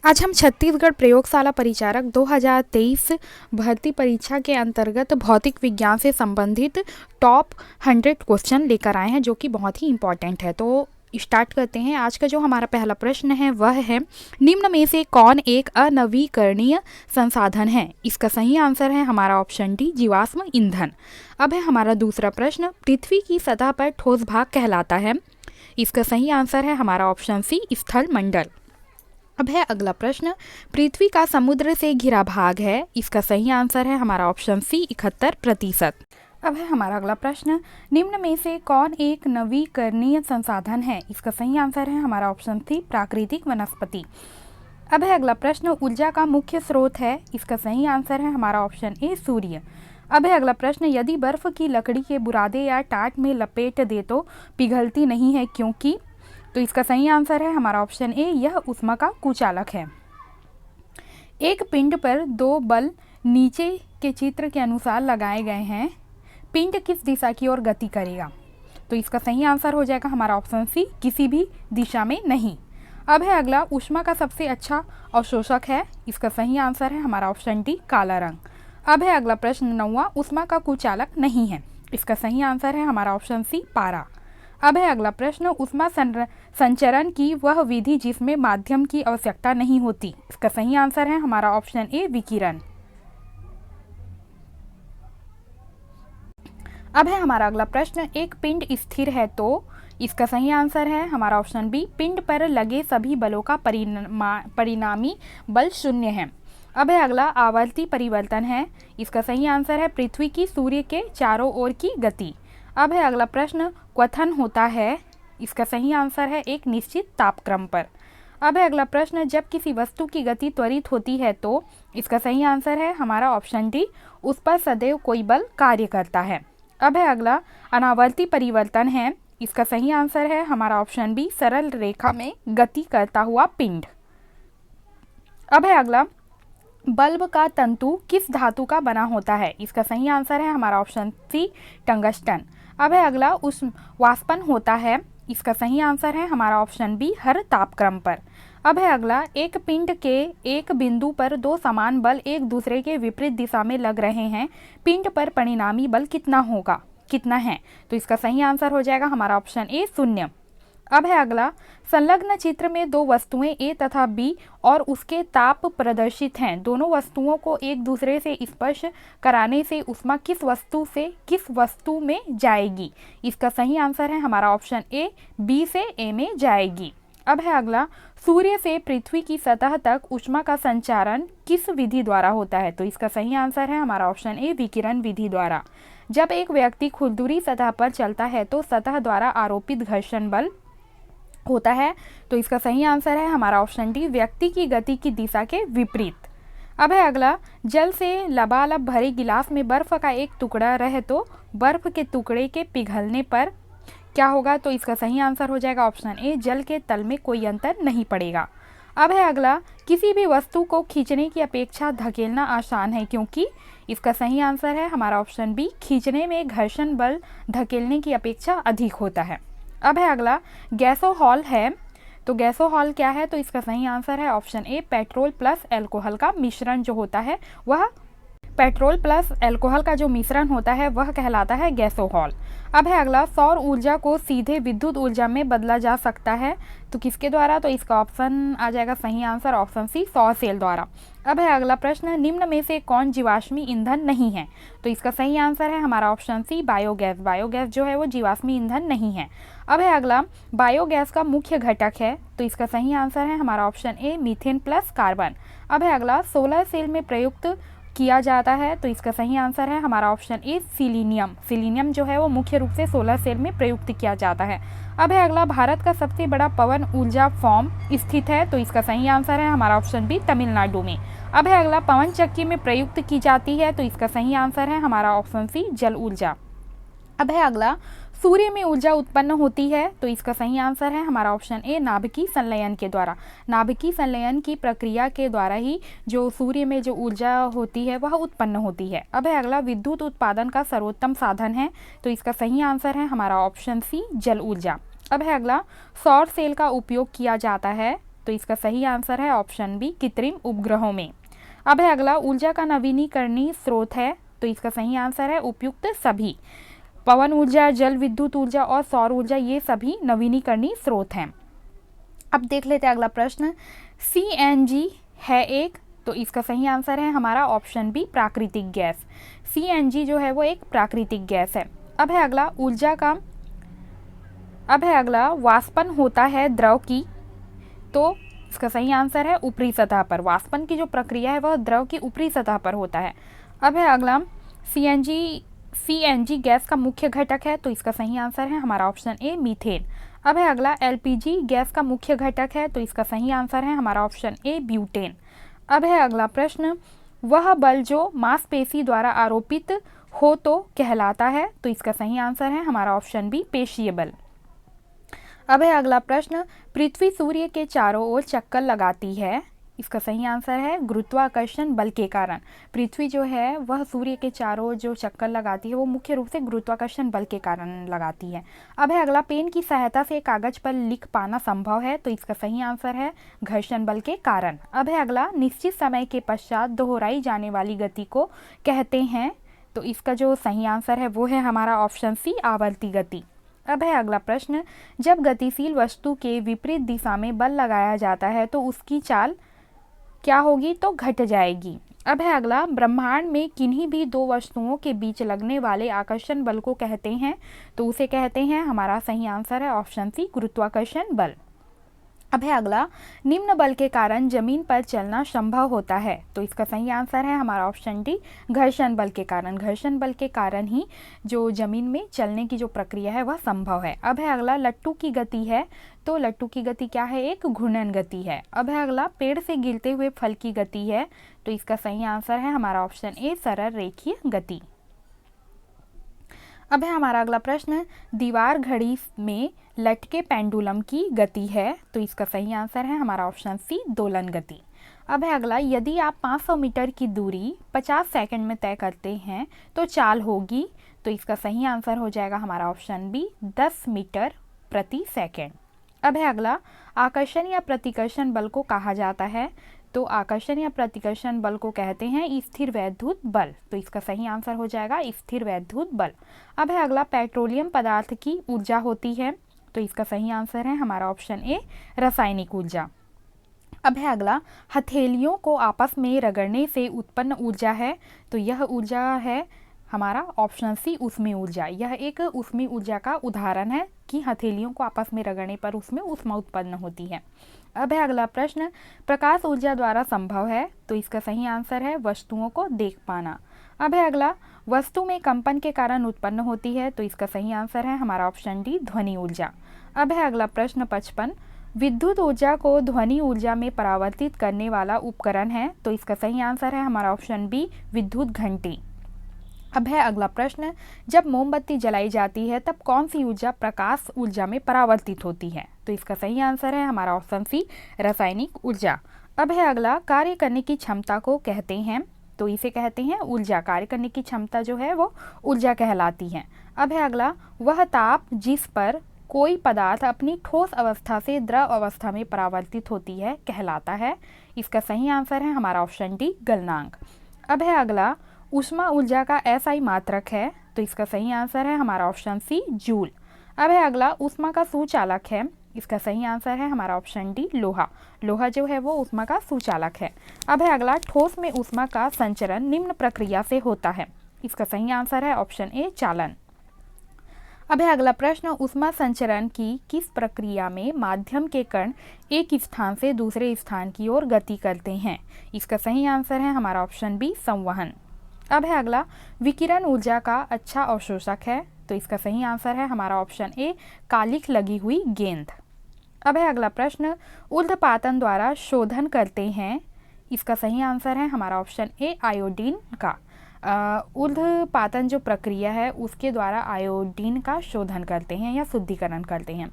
आज हम छत्तीसगढ़ प्रयोगशाला परिचारक 2023 भर्ती परीक्षा के अंतर्गत भौतिक विज्ञान से संबंधित टॉप 100 क्वेश्चन लेकर आए हैं, जो कि बहुत ही इम्पॉर्टेंट है। तो स्टार्ट करते हैं। आज का जो हमारा पहला प्रश्न है वह है, निम्न में से कौन एक अनवीकरणीय संसाधन है? इसका सही आंसर है हमारा ऑप्शन डी, जीवाश्म ईंधन। अब है हमारा दूसरा प्रश्न, पृथ्वी की सतह पर ठोस भाग कहलाता है? इसका सही आंसर है हमारा ऑप्शन सी, स्थल मंडल। अब है अगला प्रश्न, पृथ्वी का समुद्र से घिरा भाग है? इसका सही आंसर है हमारा ऑप्शन सी, 71%। अब है हमारा अगला प्रश्न, निम्न में से कौन एक नवीकरणीय संसाधन है? इसका सही आंसर है हमारा ऑप्शन सी, प्राकृतिक वनस्पति। अब है अगला प्रश्न, ऊर्जा का मुख्य स्रोत है? इसका सही आंसर है हमारा ऑप्शन ए, सूर्य। अब है अगला प्रश्न, यदि बर्फ की लकड़ी के बुरादे या टाट में लपेट दे तो पिघलती नहीं है, क्योंकि? तो इसका सही आंसर है हमारा ऑप्शन ए, यह ऊष्मा का कुचालक है। एक पिंड पर दो बल नीचे के चित्र के अनुसार लगाए गए हैं, पिंड किस दिशा की ओर गति करेगा? तो इसका सही आंसर हो जाएगा हमारा ऑप्शन सी, किसी भी दिशा में नहीं। अब है अगला, ऊष्मा का सबसे अच्छा अवशोषक है? इसका सही आंसर है हमारा ऑप्शन डी, काला रंग। अब है अगला प्रश्न 9वां, ऊष्मा का कुचालक नहीं है? इसका सही आंसर है हमारा ऑप्शन सी, पारा। अब है अगला प्रश्न, ऊष्मा संचरण की वह विधि जिसमें माध्यम की आवश्यकता नहीं होती? इसका सही आंसर है हमारा ऑप्शन ए, विकिरण। अब है हमारा अगला प्रश्न, एक पिंड स्थिर है तो? इसका सही आंसर है हमारा ऑप्शन बी, पिंड पर लगे सभी बलों का परिणामी बल 0 है। अब है अगला, आवर्ती परिवर्तन है? इसका सही आंसर है पृथ्वी की सूर्य के चारों ओर की गति। अब है अगला प्रश्न, क्वथन होता है? इसका सही आंसर है एक निश्चित तापक्रम पर। अब है अगला प्रश्न, जब किसी वस्तु की गति त्वरित होती है तो? इसका सही आंसर है हमारा ऑप्शन डी, उस पर सदैव कोई बल कार्य करता है। अब है अगला, अनावर्ती परिवर्तन है? इसका सही आंसर है हमारा ऑप्शन बी, सरल रेखा में गति करता हुआ पिंड। अब है अगला, बल्ब का तंतु किस धातु का बना होता है? इसका सही आंसर है हमारा ऑप्शन सी, टंगस्टन। अब है अगला, उस वाष्पन होता है? इसका सही आंसर है हमारा ऑप्शन बी, हर तापक्रम पर। अब है अगला, एक पिंड के एक बिंदु पर दो समान बल एक दूसरे के विपरीत दिशा में लग रहे हैं, पिंड पर परिणामी बल कितना है? तो इसका सही आंसर हो जाएगा हमारा ऑप्शन ए, 0। अब है अगला, संलग्न चित्र में दो वस्तुएं ए तथा बी और उसके ताप प्रदर्शित हैं। दोनों वस्तुओं को एक दूसरे से स्पर्श कराने से ऊष्मा किस वस्तु में जाएगी? इसका सही आंसर है हमारा ऑप्शन ए, बी से ए में जाएगी। अब है अगला, सूर्य से पृथ्वी की सतह तक ऊष्मा का संचारण किस विधि द्वारा होता है? तो इसका सही आंसर है हमारा ऑप्शन ए, विकिरण विधि द्वारा। जब एक व्यक्ति खुरदुरी सतह पर चलता है तो सतह द्वारा आरोपित घर्षण बल होता है। तो इसका सही आंसर है हमारा ऑप्शन डी, व्यक्ति की गति की दिशा के विपरीत। अब है अगला, जल से लबालब भरे गिलास में बर्फ का एक टुकड़ा रहे तो बर्फ के टुकड़े के पिघलने पर क्या होगा? तो इसका सही आंसर हो जाएगा ऑप्शन ए, जल के तल में कोई अंतर नहीं पड़ेगा। अब है अगला, किसी भी वस्तु को खींचने की अपेक्षा धकेलना आसान है, क्योंकि? इसका सही आंसर है हमारा ऑप्शन बी, खींचने में घर्षण बल धकेलने की अपेक्षा अधिक होता है। अब है अगला, गैसोहॉल है? तो गैसोहॉल क्या है? तो इसका सही आंसर है option A, petrol plus alcohol का मिश्रण जो होता है वह पेट्रोल प्लस अल्कोहल का जो मिश्रण होता है वह कहलाता है गैसोहॉल। अब है अगला, सौर ऊर्जा को सीधे विद्युत ऊर्जा में बदला जा सकता है तो किसके द्वारा? तो इसका ऑप्शन आ जाएगा सही आंसर ऑप्शन सी, सौर सेल द्वारा। अब है अगला प्रश्न, निम्न में से कौन जीवाश्मी ईंधन नहीं है? तो इसका सही आंसर है हमारा ऑप्शन सी, बायोगैस। बायोगैस जो है वो जीवाश्मी ईंधन नहीं है। अब है अगला, बायोगैस का मुख्य घटक है? तो इसका सही आंसर है हमारा ऑप्शन ए, मीथेन प्लस कार्बन। अब है अगला, सोलर सेल में प्रयुक्त किया जाता है? तो इसका सही आंसर है हमारा ऑप्शन ए, सिलीनियम। सिलीनियम जो है वो मुख्य रूप से सोलर सेल में प्रयुक्त किया जाता है। अब है अगला, भारत का सबसे बड़ा पवन ऊर्जा फॉर्म स्थित है? तो इसका सही आंसर है हमारा ऑप्शन बी, तमिलनाडु में। अब है अगला, पवन चक्की में प्रयुक्त की जाती है? तो इसका सही आंसर है हमारा ऑप्शन सी, जल ऊर्जा। अब है अगला, सूर्य में ऊर्जा उत्पन्न होती है? तो इसका सही आंसर है हमारा ऑप्शन ए, नाभिकीय संलयन के द्वारा। नाभिकीय संलयन की प्रक्रिया के द्वारा ही जो सूर्य में जो ऊर्जा होती है वह उत्पन्न होती है। अब है अगला, विद्युत उत्पादन का सर्वोत्तम साधन है? तो इसका सही आंसर है हमारा ऑप्शन सी, जल ऊर्जा। अब है अगला, सौर सेल का उपयोग किया जाता है? तो इसका सही आंसर है ऑप्शन बी कृत्रिम उपग्रहों में। अब है अगला, ऊर्जा का नवीनीकरणीय स्रोत है, तो इसका सही आंसर है उपयुक्त सभी। पवन ऊर्जा, जल विद्युत ऊर्जा और सौर ऊर्जा ये सभी नवीनीकरणीय स्रोत हैं। अब देख लेते हैं अगला प्रश्न, सीएनजी है एक, तो इसका सही आंसर है हमारा ऑप्शन बी प्राकृतिक गैस। सीएनजी जो है वो एक प्राकृतिक गैस है। अब है अगला, वाष्पन होता है द्रव की, तो इसका सही आंसर है ऊपरी सतह पर। वाष्पन की जो प्रक्रिया है वह द्रव की ऊपरी सतह पर होता है। अब है अगला, सीएनजी गैस का मुख्य घटक है, तो इसका सही आंसर है हमारा ऑप्शन ए मीथेन। अब है अगला, एलपीजी गैस का मुख्य घटक है, तो इसका सही आंसर है हमारा ऑप्शन ए ब्यूटेन। अब है अगला प्रश्न, वह बल जो मांसपेशी द्वारा आरोपित हो तो कहलाता है, तो इसका सही आंसर है हमारा ऑप्शन बी पेशीय बल। अब है अगला प्रश्न, पृथ्वी सूर्य के चारों ओर चक्कर लगाती है, इसका सही आंसर है गुरुत्वाकर्षण बल के कारण। पृथ्वी जो है वह सूर्य के चारों ओर जो चक्कर लगाती है वो मुख्य रूप से गुरुत्वाकर्षण बल के कारण लगाती है। अब है अगला, पेन की सहायता से कागज पर लिख पाना संभव है, तो इसका सही आंसर है घर्षण बल के कारण। अब है अगला, निश्चित समय के पश्चात दोहराई जाने वाली गति को कहते हैं, तो इसका जो सही आंसर है वो है हमारा ऑप्शन सी आवर्ती गति। अब है अगला प्रश्न, जब गतिशील वस्तु के विपरीत दिशा में बल लगाया जाता है तो उसकी चाल क्या होगी, तो घट जाएगी। अब है अगला, ब्रह्मांड में किन्हीं भी दो वस्तुओं के बीच लगने वाले आकर्षण बल को कहते हैं, तो उसे कहते हैं, हमारा सही आंसर है ऑप्शन सी गुरुत्वाकर्षण बल। अब है अगला, निम्न बल के कारण जमीन पर चलना संभव होता है, तो इसका सही आंसर है हमारा ऑप्शन डी घर्षण बल के कारण। घर्षण बल के कारण ही जो जमीन में चलने की जो प्रक्रिया है वह संभव है। अब है अगला, लट्टू की गति है, तो लट्टू की गति क्या है, एक घूर्णन गति है। अब है अगला, पेड़ से गिरते हुए फल की गति है, तो इसका सही आंसर है हमारा ऑप्शन ए सरल रेखीय गति। अब है हमारा अगला प्रश्न, दीवार घड़ी में लटके पेंडुलम की गति है, तो इसका सही आंसर है हमारा ऑप्शन सी दोलन गति। अब है अगला, यदि आप 500 मीटर की दूरी 50 सेकंड में तय करते हैं तो चाल होगी, तो इसका सही आंसर हो जाएगा हमारा ऑप्शन बी 10 मीटर प्रति सेकंड। अब है अगला, आकर्षण या प्रतिकर्षण बल को कहा जाता है, तो आकर्षण या प्रतिकर्षण बल को कहते हैं स्थिर वैद्युत बल, तो इसका सही आंसर हो जाएगा स्थिर वैद्युत बल। अब है अगला, पेट्रोलियम पदार्थ की ऊर्जा होती है, तो इसका सही आंसर है हमारा ऑप्शन ए रासायनिक ऊर्जा। अब है अगला, हथेलियों को आपस में रगड़ने से उत्पन्न ऊर्जा है, तो यह ऊर्जा है हमारा ऑप्शन सी ऊष्मीय ऊर्जा। यह एक ऊष्मीय ऊर्जा का उदाहरण है कि हथेलियों को आपस में रगड़ने पर उसमें ऊष्मा उत्पन्न होती है। अब है अगला प्रश्न, प्रकाश ऊर्जा द्वारा संभव है, तो इसका सही आंसर है वस्तुओं को देख पाना। अब है अगला, वस्तु में कंपन के कारण उत्पन्न होती है, तो इसका सही आंसर है हमारा ऑप्शन डी ध्वनि ऊर्जा। अब है अगला प्रश्न 55, विद्युत ऊर्जा को ध्वनि ऊर्जा में परावर्तित करने वाला उपकरण है, तो इसका सही आंसर है हमारा ऑप्शन बी विद्युत घंटी। अब है अगला प्रश्न, जब मोमबत्ती जलाई जाती है तब कौन सी ऊर्जा प्रकाश ऊर्जा में परावर्तित होती है, तो इसका सही आंसर है हमारा ऑप्शन सी रासायनिक ऊर्जा। अब है अगला, कार्य करने की क्षमता को कहते हैं, तो इसे कहते हैं ऊर्जा। कार्य करने की क्षमता जो है वो ऊर्जा कहलाती है। अब है अगला, वह ताप जिस पर कोई पदार्थ अपनी ठोस अवस्था से द्रव अवस्था में परावर्तित होती है कहलाता है, इसका सही आंसर है हमारा ऑप्शन डी गलनांक। अब है अगला, ऊष्मा ऊर्जा का एसआई मात्रक है, तो इसका सही आंसर है हमारा ऑप्शन सी जूल। अब है अगला, ऊष्मा का सुचालक है, इसका सही आंसर है हमारा ऑप्शन डी लोहा। लोहा जो है वो ऊष्मा का सुचालक है। अब है अगला, ठोस में ऊष्मा का संचरण निम्न प्रक्रिया से होता है, इसका सही आंसर है ऑप्शन ए चालन। अब है अगला प्रश्न, ऊष्मा संचरण की किस प्रक्रिया में माध्यम के कण एक स्थान से दूसरे स्थान की ओर गति करते हैं, इसका सही आंसर है हमारा ऑप्शन बी संवहन। अब है अगला, विकिरण ऊर्जा का अच्छा अवशोषक है, तो इसका सही आंसर है हमारा ऑप्शन ए कालिख लगी हुई गेंद। अब है अगला प्रश्न, ऊर्ध्वपातन द्वारा शोधन करते हैं, इसका सही आंसर है हमारा ऑप्शन ए आयोडीन का। ऊर्ध्वपातन जो प्रक्रिया है उसके द्वारा आयोडीन का शोधन करते हैं या शुद्धिकरण करते हैं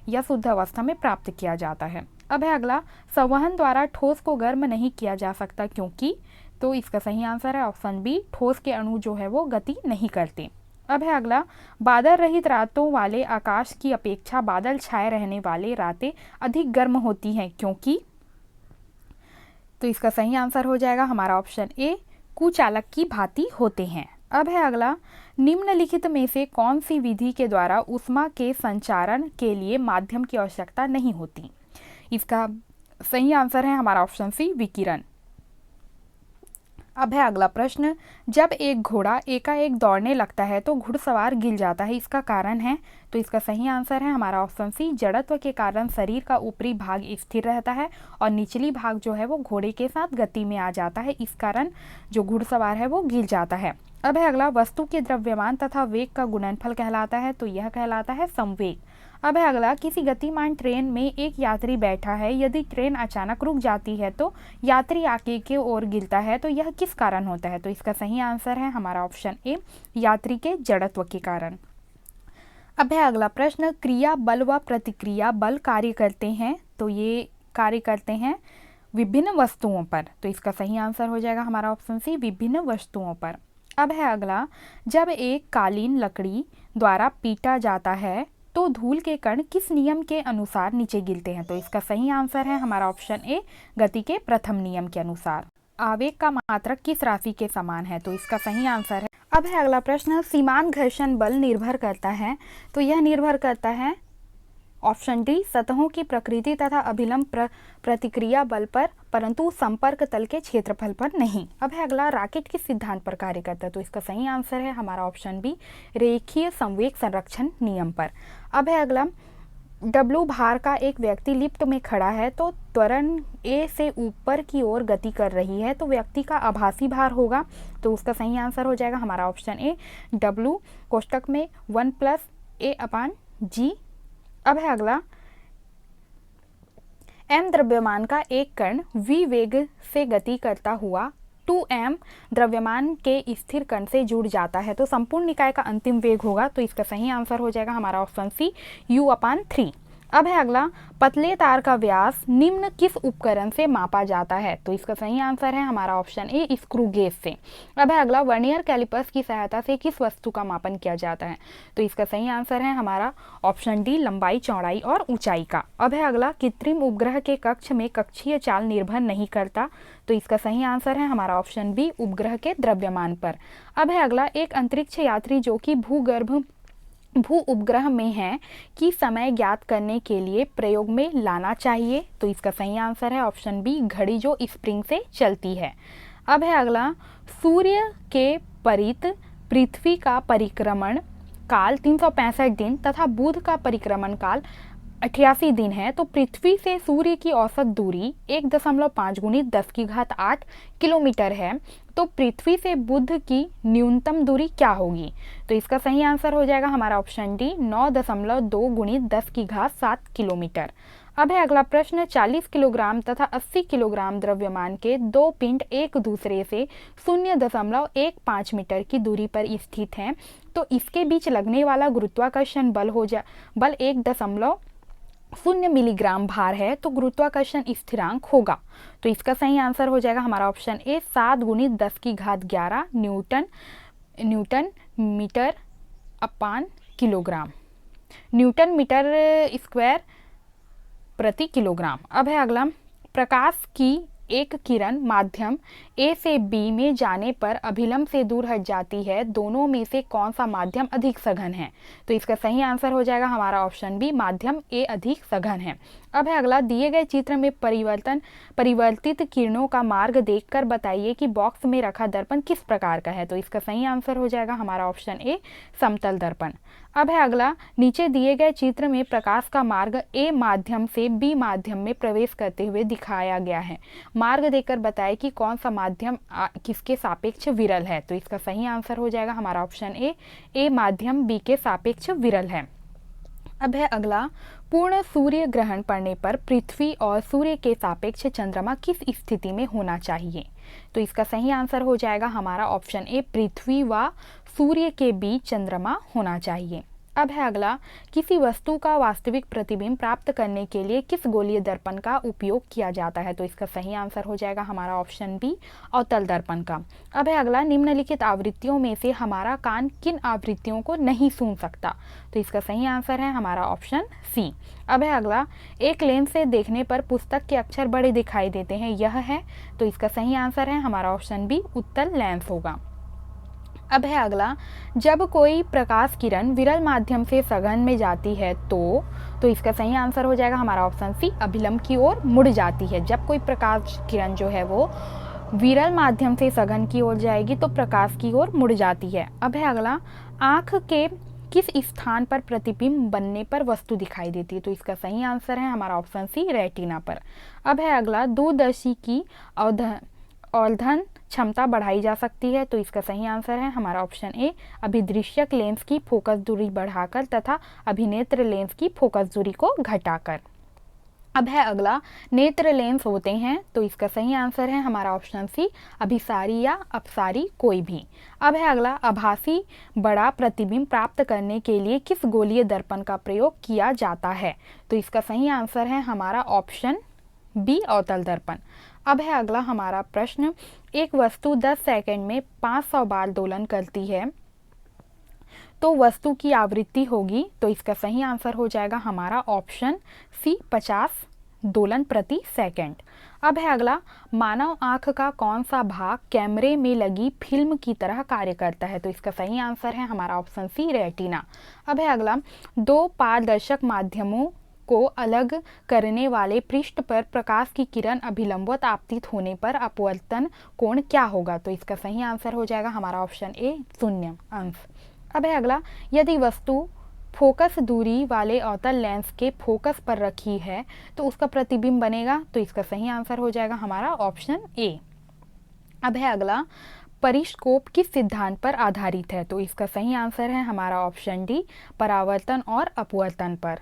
या शुद्ध अवस्था में प्राप्त किया जाता है। अब है अगला, संवहन द्वारा ठोस को गर्म नहीं किया जा सकता क्योंकि, तो इसका सही आंसर है ऑप्शन बी ठोस के अणु जो है वो गति नहीं करते। अब है अगला, बादल रहित रातों वाले आकाश की अपेक्षा बादल छाए रहने वाले रातें अधिक गर्म होती हैं क्योंकि, तो इसका सही आंसर हो जाएगा हमारा ऑप्शन ए, कुचालक की भांति होते हैं। अब है अगला, निम्नलिखित में से कौन सी विधि के द्वारा ऊष्मा के संचारण के लिए माध्यम की आवश्यकता नहीं होती? इसका सही आंसर है हमारा ऑप्शन सी, विकिरण। अब है अगला प्रश्न, जब एक घोड़ा एकाएक दौड़ने लगता है तो घुड़सवार गिर जाता है, इसका कारण है? तो इसका सही आंसर है हमारा ऑप्शन सी, जड़त्व के कारण शरीर का ऊपरी भाग स्थिर रहता है और निचली भाग जो है वो घोड़े के साथ गति में आ जाता है, इस कारण जो घुड़सवार है वो गिर जाता है। अब है अगला, वस्तु के द्रव्यमान तथा वेग का गुणनफल कहलाता है, तो यह कहलाता है संवेग। अब है अगला, किसी गतिमान ट्रेन में एक यात्री बैठा है, यदि ट्रेन अचानक रुक जाती है तो यात्री आगे की ओर गिरता है, तो यह किस कारण होता है? तो इसका सही आंसर है हमारा ऑप्शन ए, यात्री के जड़त्व के कारण। अब है अगला प्रश्न, क्रिया बल व प्रतिक्रिया बल कार्य करते हैं, तो ये कार्य करते हैं विभिन्न वस्तुओं पर, तो इसका सही आंसर हो जाएगा हमारा ऑप्शन सी, विभिन्न वस्तुओं पर। अब है अगला, जब एक कालीन लकड़ी द्वारा पीटा जाता है तो धूल के कण किस नियम के अनुसार नीचे गिरते हैं? तो इसका सही आंसर है हमारा ऑप्शन ए, गति के प्रथम नियम के अनुसार। आवेग का मात्रक किस राशि के समान है? तो इसका सही आंसर है। अब है अगला प्रश्न, सीमांत घर्षण बल निर्भर करता है, तो यह निर्भर करता है ऑप्शन डी, सतहों की प्रकृति तथा अभिलंब प्रतिक्रिया बल पर, परंतु संपर्क तल के क्षेत्रफल पर नहीं। अब है अगला, रॉकेट किस सिद्धांत पर कार्य करता है? तो इसका सही आंसर है हमारा ऑप्शन बी, रेखीय संवेग संरक्षण नियम पर। अब है अगला, W भार का एक व्यक्ति लिफ्ट में खड़ा है तो त्वरण A से ऊपर की ओर गति कर रही है, तो व्यक्ति का आभासी भार होगा, तो उसका सही आंसर हो जाएगा हमारा ऑप्शन ए, W कोष्टक में 1 + A/g। अब है अगला, m द्रव्यमान का एक कण v वेग से गति करता हुआ 2m द्रव्यमान के स्थिर कण से जुड़ जाता है, तो संपूर्ण निकाय का अंतिम वेग होगा, तो इसका सही आंसर हो जाएगा हमारा ऑप्शन सी, u/3। अब है अगला, पतले तार का व्यास निम्न किस उपकरण से मापा जाता है? तो इसका सही आंसर है हमारा ऑप्शन ए, स्क्रू गेज से। अब है अगला, वर्नियर कैलिपर्स की सहायता से किस वस्तु का मापन किया जाता है? तो इसका सही आंसर है हमारा ऑप्शन डी, लंबाई, चौड़ाई और ऊंचाई का। अब है अगला, कृत्रिम उपग्रह के कक्ष में कक्षीय चाल निर्भर नहीं करता, तो इसका सही आंसर है हमारा ऑप्शन बी, उपग्रह के द्रव्यमान पर। अब है अगला, एक अंतरिक्ष यात्री जो कि भू उपग्रह में है कि समय ज्ञात करने के लिए प्रयोग में लाना चाहिए, तो इसका सही आंसर है ऑप्शन बी, घड़ी जो स्प्रिंग से चलती है। अब है अगला, सूर्य के परित पृथ्वी का परिक्रमण काल 365 दिन तथा बुध का परिक्रमण काल 88 दिन है, तो पृथ्वी से सूर्य की औसत दूरी 1.5 × 10⁸ किलोमीटर है, तो पृथ्वी से बुध की न्यूनतम दूरी क्या होगी? तो इसका सही आंसर हो जाएगा हमारा ऑप्शन डी, 9.2 × 10�7 किलोमीटर। अब है अगला प्रश्न, 40 किलोग्राम तथा 80 किलोग्राम द्रव्यमान के दो पिंड एक दूसरे से 0.15 मीटर की दूरी पर स्थित हैं, तो इसके बीच लगने वाला गुरुत्वाकर्षण बल 1.0 मिलीग्राम भार है, तो गुरुत्वाकर्षण स्थिरांक होगा, तो इसका सही आंसर हो जाएगा हमारा option A, 7 × 10⁻11 newton metre kilogram, newton metre square प्रति किलोग्राम। अब है अगला, प्रकाश की एक किरण माध्यम A से B में जाने पर अभिलंब से दूर हट जाती है, दोनों में से कौन सा माध्यम अधिक सघन है? तो इसका सही आंसर हो जाएगा हमारा ऑप्शन बी, माध्यम A अधिक सघन है। अब है अगला, दिए गए चित्र में परिवर्तित किरणों का मार्ग देखकर बताइए कि बॉक्स में रखा दर्पण किस प्रकार का है? तो इसका सही आंसर हो जाएगा हमारा ऑप्शन ए, समतल दर्पण। अब है अगला, नीचे दिए गए चित्र में प्रकाश का मार्ग A माध्यम से B माध्यम में प्रवेश करते हुए दिखाया गया है, मार्ग देकर बताएं कि कौन सा माध्यम किसके सापेक्ष विरल है? तो इसका सही आंसर हो जाएगा हमारा ऑप्शन ए माध्यम B के सापेक्ष विरल है। अब है अगला, पूर्ण सूर्य ग्रहण पड़ने पर पृथ्वी और सूर्य के सापेक्ष चंद्रमा किस स्थिति में होना चाहिए? तो इसका सही आंसर हो जाएगा हमारा ऑप्शन ए, पृथ्वी व सूर्य के बीच चंद्रमा होना चाहिए। अब है अगला, किसी वस्तु का वास्तविक प्रतिबिंब प्राप्त करने के लिए किस गोलीय दर्पण का उपयोग किया जाता है? तो इसका सही आंसर हो जाएगा हमारा ऑप्शन बी, अवतल दर्पण का। अब है अगला, निम्नलिखित आवृत्तियों में से हमारा कान किन आवृत्तियों को नहीं सुन सकता? तो इसका सही आंसर है हमारा ऑप्शन सी। अब है अगला, एक लेंस से देखने पर पुस्तक के अक्षर बड़े दिखाई देते हैं, यह है? तो इसका सही आंसर है हमारा ऑप्शन बी, उत्तल लेंस होगा। अब है अगला, जब कोई प्रकाश किरण विरल माध्यम से सघन में जाती है तो इसका सही आंसर हो जाएगा हमारा ऑप्शन सी, अभिलंब की ओर मुड़ जाती है। जब कोई प्रकाश किरण जो है वो विरल माध्यम से सघन की ओर जाएगी तो प्रकाश की ओर मुड़ जाती है। अब है अगला, आँख के किस स्थान पर प्रतिबिंब बनने पर वस्तु दिखाई देती है? तो इसका सही आंसर है हमारा ऑप्शन सी, रेटिना पर। अब है अगला, दूरदर्शी की अवधन क्षमता बढ़ाई जा सकती है, तो इसका सही आंसर है हमारा ऑप्शन ए, अभिदृश्यक लेंस की फोकस दूरी बढ़ाकर तथा अभिनेत्र लेंस की फोकस दूरी को घटाकर। अब है अगला, नेत्र लेंस होते हैं, तो इसका सही आंसर है हमारा ऑप्शन सी, अभिसारी या अपसारी कोई भी। अब है अगला, आभासी बड़ा प्रतिबिंब प्राप्त करने के लिए किस गोलीय दर्पण का प्रयोग किया जाता है? तो इसका सही आंसर है हमारा ऑप्शन बी, अवतल दर्पण। अब है अगला हमारा प्रश्न, एक वस्तु 10 सेकंड में 500 बार दोलन करती है तो वस्तु की आवृत्ति होगी? तो इसका सही आंसर हो जाएगा हमारा ऑप्शन सी, 50 दोलन प्रति सेकंड। अब है अगला, मानव आँख का कौन सा भाग कैमरे में लगी फिल्म की तरह कार्य करता है? तो इसका सही आंसर है हमारा ऑप्शन सी, रेटिना। अब है अगला, दो पारदर्शक माध्यमों को अलग करने वाले पृष्ठ पर प्रकाश की किरण अभिलंबवत आपतित होने पर अपवर्तन कोण क्या होगा? तो इसका सही आंसर हो जाएगा हमारा ऑप्शन ए, 0 अंश। अब है अगला, यदि वस्तु फोकस दूरी वाले अवतल लेंस के फोकस पर रखी है तो उसका प्रतिबिंब बनेगा? तो इसका सही आंसर हो जाएगा हमारा ऑप्शन ए। अब है अगला, परिस्कोप किस सिद्धांत पर आधारित है? तो इसका सही आंसर है हमारा ऑप्शन डी, परावर्तन और अपवर्तन पर।